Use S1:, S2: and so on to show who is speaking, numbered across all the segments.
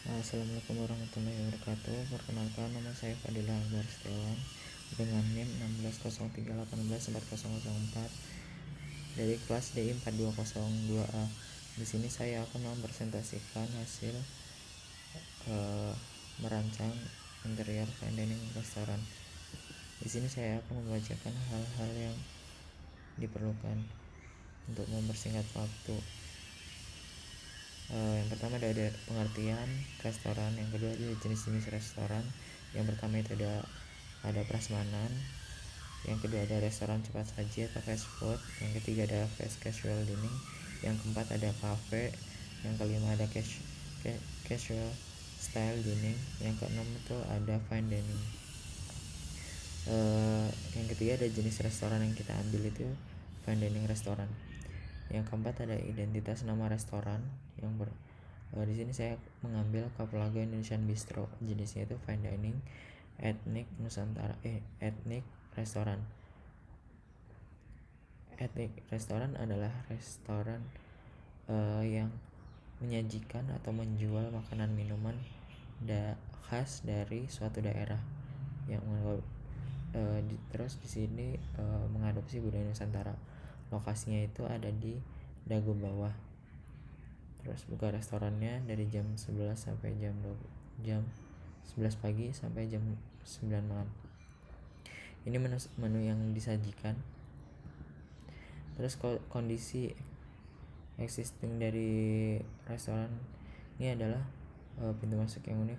S1: Assalamualaikum warahmatullahi wabarakatuh. Perkenalkan, nama saya Fadilah Akbar Setiawan dengan NIM 1603181404 dari kelas DI 4202A. Di sini saya akan mempresentasikan hasil merancang interior fine dining restoran. Di sini saya akan membacakan hal-hal yang diperlukan untuk mempersingkat waktu. Yang pertama ada pengertian restoran, yang kedua ada jenis-jenis restoran. Yang pertama itu ada prasmanan, yang kedua ada restoran cepat saji atau fast food, yang ketiga ada fast casual dining, yang keempat ada cafe, yang kelima ada casual style dining, yang keenam itu ada fine dining. Yang ketiga ada jenis restoran yang kita ambil itu fine dining restoran. Yang keempat ada identitas nama restoran yang di sini saya mengambil Kapulaga Indonesian Bistro, jenisnya itu fine dining, etnik Nusantara, etnik restoran. Etnik restoran adalah restoran yang menyajikan atau menjual makanan minuman khas dari suatu daerah yang terus di sini mengadopsi budaya Nusantara. Lokasinya itu ada di Dago Bawah. Terus buka restorannya dari jam 11 sampai jam 11 pagi sampai jam 9 malam. Ini menu yang disajikan. Terus kondisi existing dari restoran ini adalah pintu masuk yang unik,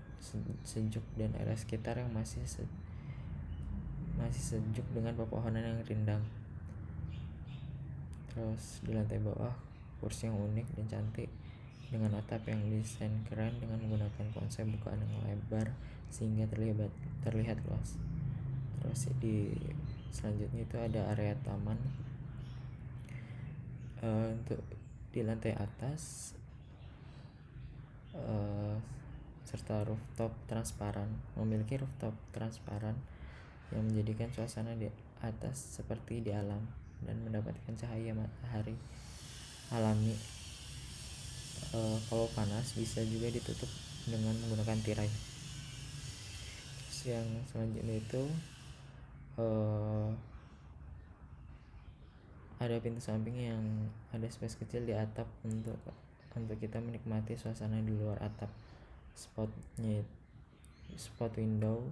S1: sejuk, dan area sekitar yang masih sejuk dengan pepohonan yang rindang. Terus di lantai bawah kursi yang unik dan cantik dengan atap yang desain keren dengan menggunakan konsep bukaan yang lebar sehingga terlihat luas. Terus di selanjutnya itu ada area taman. Untuk di lantai atas serta rooftop transparan, memiliki rooftop transparan yang menjadikan suasana di atas seperti di alam dan mendapatkan cahaya matahari alami. Kalau panas bisa juga ditutup dengan menggunakan tirai. Terus yang selanjutnya itu ada pintu samping yang ada space kecil di atap untuk kita menikmati suasana di luar atap. Spot window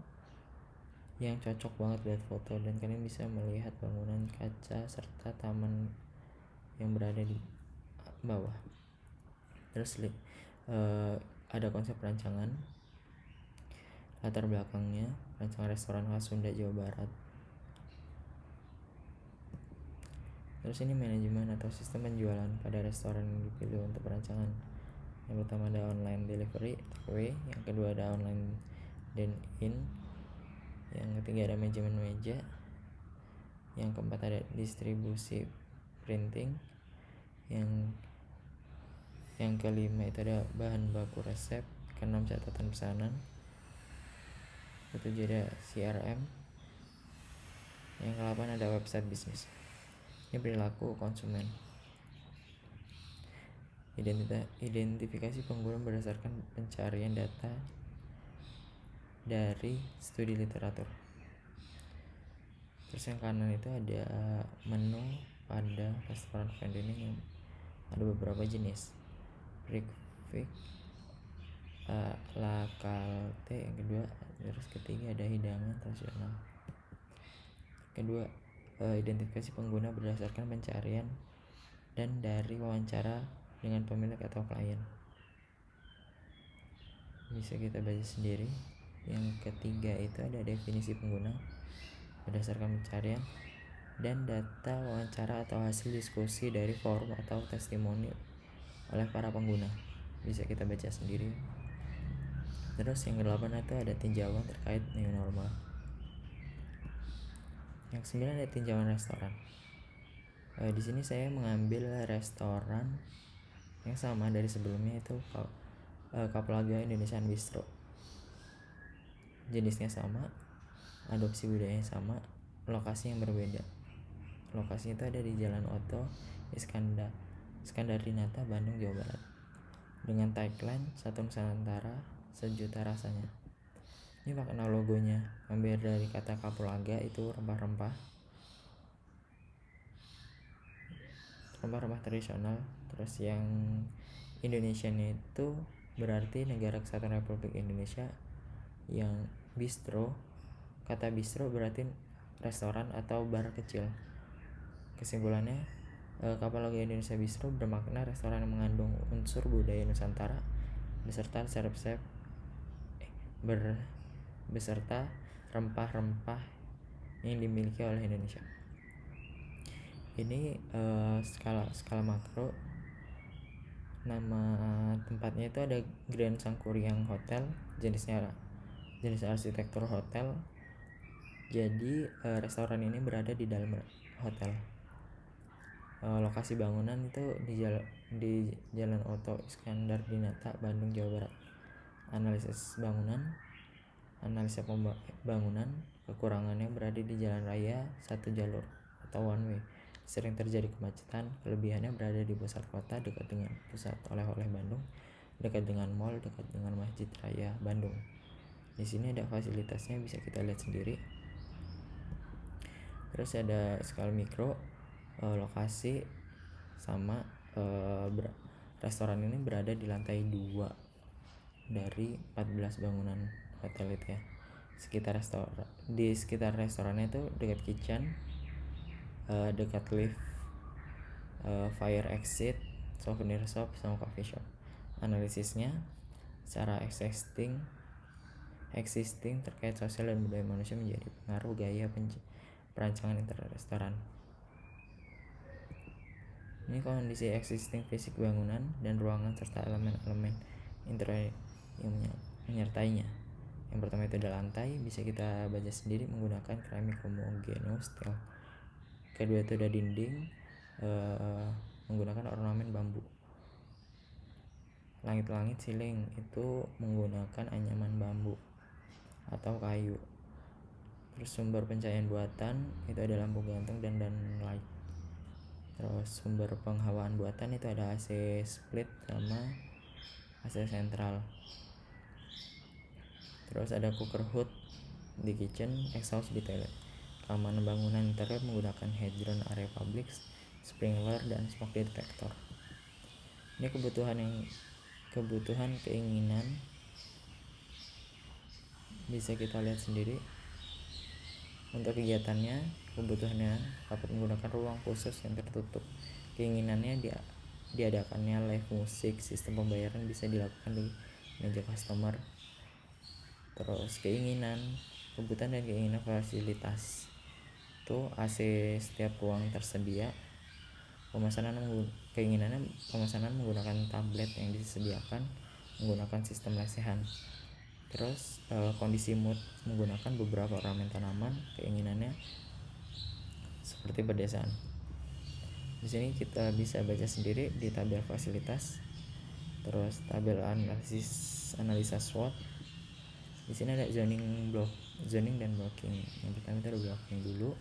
S1: yang cocok banget buat foto, dan kalian bisa melihat bangunan kaca serta taman yang berada di bawah. Terus ada konsep perancangan latar belakangnya, rancangan restoran khas Sunda Jawa Barat. Terus ini manajemen atau sistem penjualan pada restoran yang dipilih untuk perancangan. Yang pertama ada online delivery, takeaway. Yang kedua ada online dine-in. Yang ketiga ada manajemen meja. Yang keempat ada distribusi printing. Yang kelima itu ada bahan baku resep. Keenam catatan pesanan. Ketujuh ada CRM. Yang ke-8 ada website bisnis. Ini perilaku konsumen. Identifikasi pengguna berdasarkan pencarian data dari studi literatur. Terus yang kanan itu ada menu pada restoran fine dining yang ada beberapa jenis. Breakfast, la carte yang kedua. Terus ketiga ada hidangan tradisional. Kedua, identifikasi pengguna berdasarkan pencarian dan dari wawancara dengan pemilik atau klien. Bisa kita baca sendiri. Yang ketiga itu ada definisi pengguna berdasarkan pencarian dan data wawancara atau hasil diskusi dari forum atau testimoni oleh para pengguna. Bisa kita baca sendiri. Terus yang ke-8 itu ada tinjauan terkait new normal. Yang 9 ada tinjauan restoran. Di sini saya mengambil restoran yang sama dari sebelumnya, itu Kapulaga Indonesian Bistro. Jenisnya sama, adopsi budayanya sama, lokasi yang berbeda. Lokasi itu ada di Jalan Oto Iskandar Dinata, Bandung, Jawa Barat. Dengan tagline Satu Nusantara, sejuta rasanya. Ini makna logonya ambil dari kata kapulaga, itu rempah-rempah tradisional. Terus yang Indonesianya itu berarti Negara Kesatuan Republik Indonesia. Yang bistro, kata bistro berarti restoran atau bar kecil. Kesimpulannya, Kapulaga Indonesia Bistro bermakna restoran yang mengandung unsur budaya Nusantara beserta beserta rempah-rempah yang dimiliki oleh Indonesia. Ini skala makro. Nama tempatnya itu ada Grand Sangkuriang Hotel, jenis arsitektur hotel. Jadi restoran ini berada di dalam hotel. Lokasi bangunan itu di Jalan Oto Iskandar Dinata, Bandung, Jawa Barat. Analisa pembangunan. Kekurangannya berada di jalan raya satu jalur atau one way, sering terjadi kemacetan. Kelebihannya berada di pusat kota, dekat dengan pusat oleh-oleh Bandung, dekat dengan mall, dekat dengan Masjid Raya Bandung. Di sini ada fasilitasnya, bisa kita lihat sendiri. Terus ada skala mikro, lokasi sama restoran ini berada di lantai 2 dari 14 bangunan hotel itu ya. Di sekitar restorannya itu dekat kitchen, dekat lift, fire exit, souvenir shop, sama coffee shop. Analisisnya, secara existing terkait sosial dan budaya manusia menjadi pengaruh gaya perancangan interior restoran. Ini kondisi existing fisik bangunan dan ruangan serta elemen-elemen interior yang menyertainya. Yang pertama itu ada lantai, bisa kita baca sendiri menggunakan keramik homogeneous style. Kedua itu ada dinding, menggunakan ornamen bambu. Langit-langit ceiling itu menggunakan anyaman bambu atau kayu. Terus sumber pencahayaan buatan itu ada lampu gantung dan light. Terus sumber penghawaan buatan itu ada AC split sama AC sentral. Terus ada cooker hood di kitchen, exhaust di toilet. Keamanan bangunan interior menggunakan hadron area public, sprinkler, dan smoke detector. Ini kebutuhan keinginan bisa kita lihat sendiri. Untuk kegiatannya, kebutuhannya dapat menggunakan ruang khusus yang tertutup. Keinginannya diadakannya live musik. Sistem pembayaran bisa dilakukan di meja customer. Terus kebutuhan dan keinginan fasilitas itu AC setiap ruang tersedia. Keinginannya pemesanan menggunakan tablet yang disediakan menggunakan sistem lesehan. Terus kondisi mood menggunakan beberapa ornamen tanaman. Keinginannya seperti pedesaan. Di sini kita bisa baca sendiri di tabel fasilitas. Terus tabel analisa SWOT. Di sini ada zoning dan blocking. Yang pertama itu ada blocking dulu.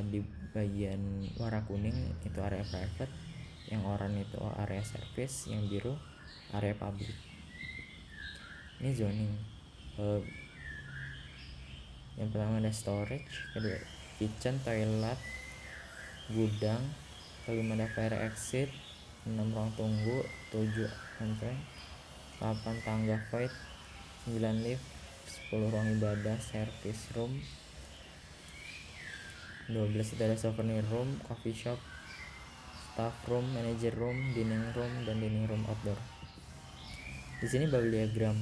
S1: Di bagian warna kuning itu area private, yang oranye itu area service, yang biru area public. Ini zoning. Yang pertama ada storage, kedua kitchen, toilet, gudang, kelima ada fire exit, 6 ruang tunggu, 7 entry, 8 tangga void, 9 lift, 10 ruang ibadah, service room, 12 itu ada souvenir room, coffee shop, staff room, manager room, dining room, dan dining room outdoor. Di sini bubble diagram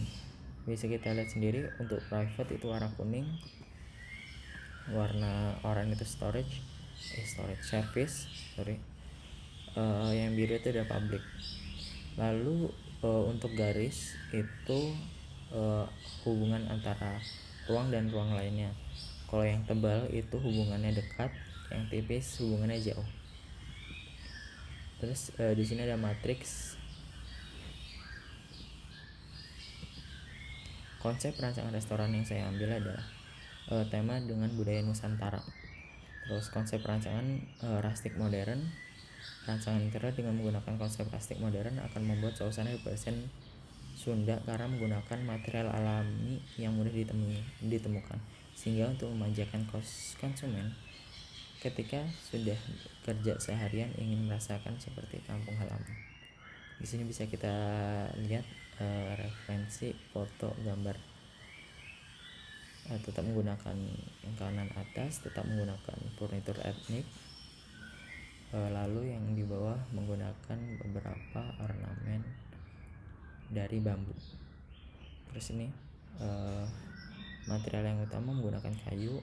S1: bisa kita lihat sendiri. Untuk private itu warna kuning, warna oranye itu storage service, yang biru itu ada public. Lalu untuk garis itu hubungan antara ruang dan ruang lainnya. Kalau yang tebal itu hubungannya dekat, yang tipis hubungannya jauh. Terus di sini ada matriks. Konsep rancangan restoran yang saya ambil adalah tema dengan budaya Nusantara. Terus konsep rancangan rustic modern. Rancangan interior dengan menggunakan konsep rustic modern akan membuat suasana berkesan Sunda karena menggunakan material alami yang mudah ditemukan, sehingga untuk memanjakan konsumen ketika sudah kerja seharian ingin merasakan seperti kampung halaman. Di sini bisa kita lihat referensi foto gambar, tetap menggunakan yang kanan atas tetap menggunakan furnitur etnik, lalu yang di bawah menggunakan beberapa ornamen dari bambu. Terus ini material yang utama menggunakan kayu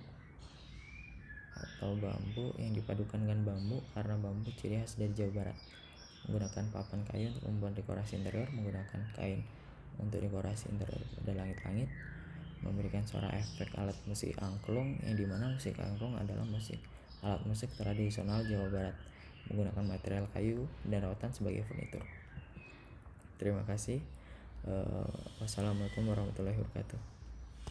S1: atau bambu yang dipadukan dengan bambu karena bambu ciri khas dari Jawa Barat. Menggunakan papan kayu untuk membuat dekorasi interior, menggunakan kain untuk dekorasi interior pada langit-langit, memberikan suara efek alat musik angklung, yang dimana musik angklung adalah alat musik tradisional Jawa Barat, menggunakan material kayu dan rotan sebagai furnitur. Terima kasih. Wassalamualaikum warahmatullahi wabarakatuh.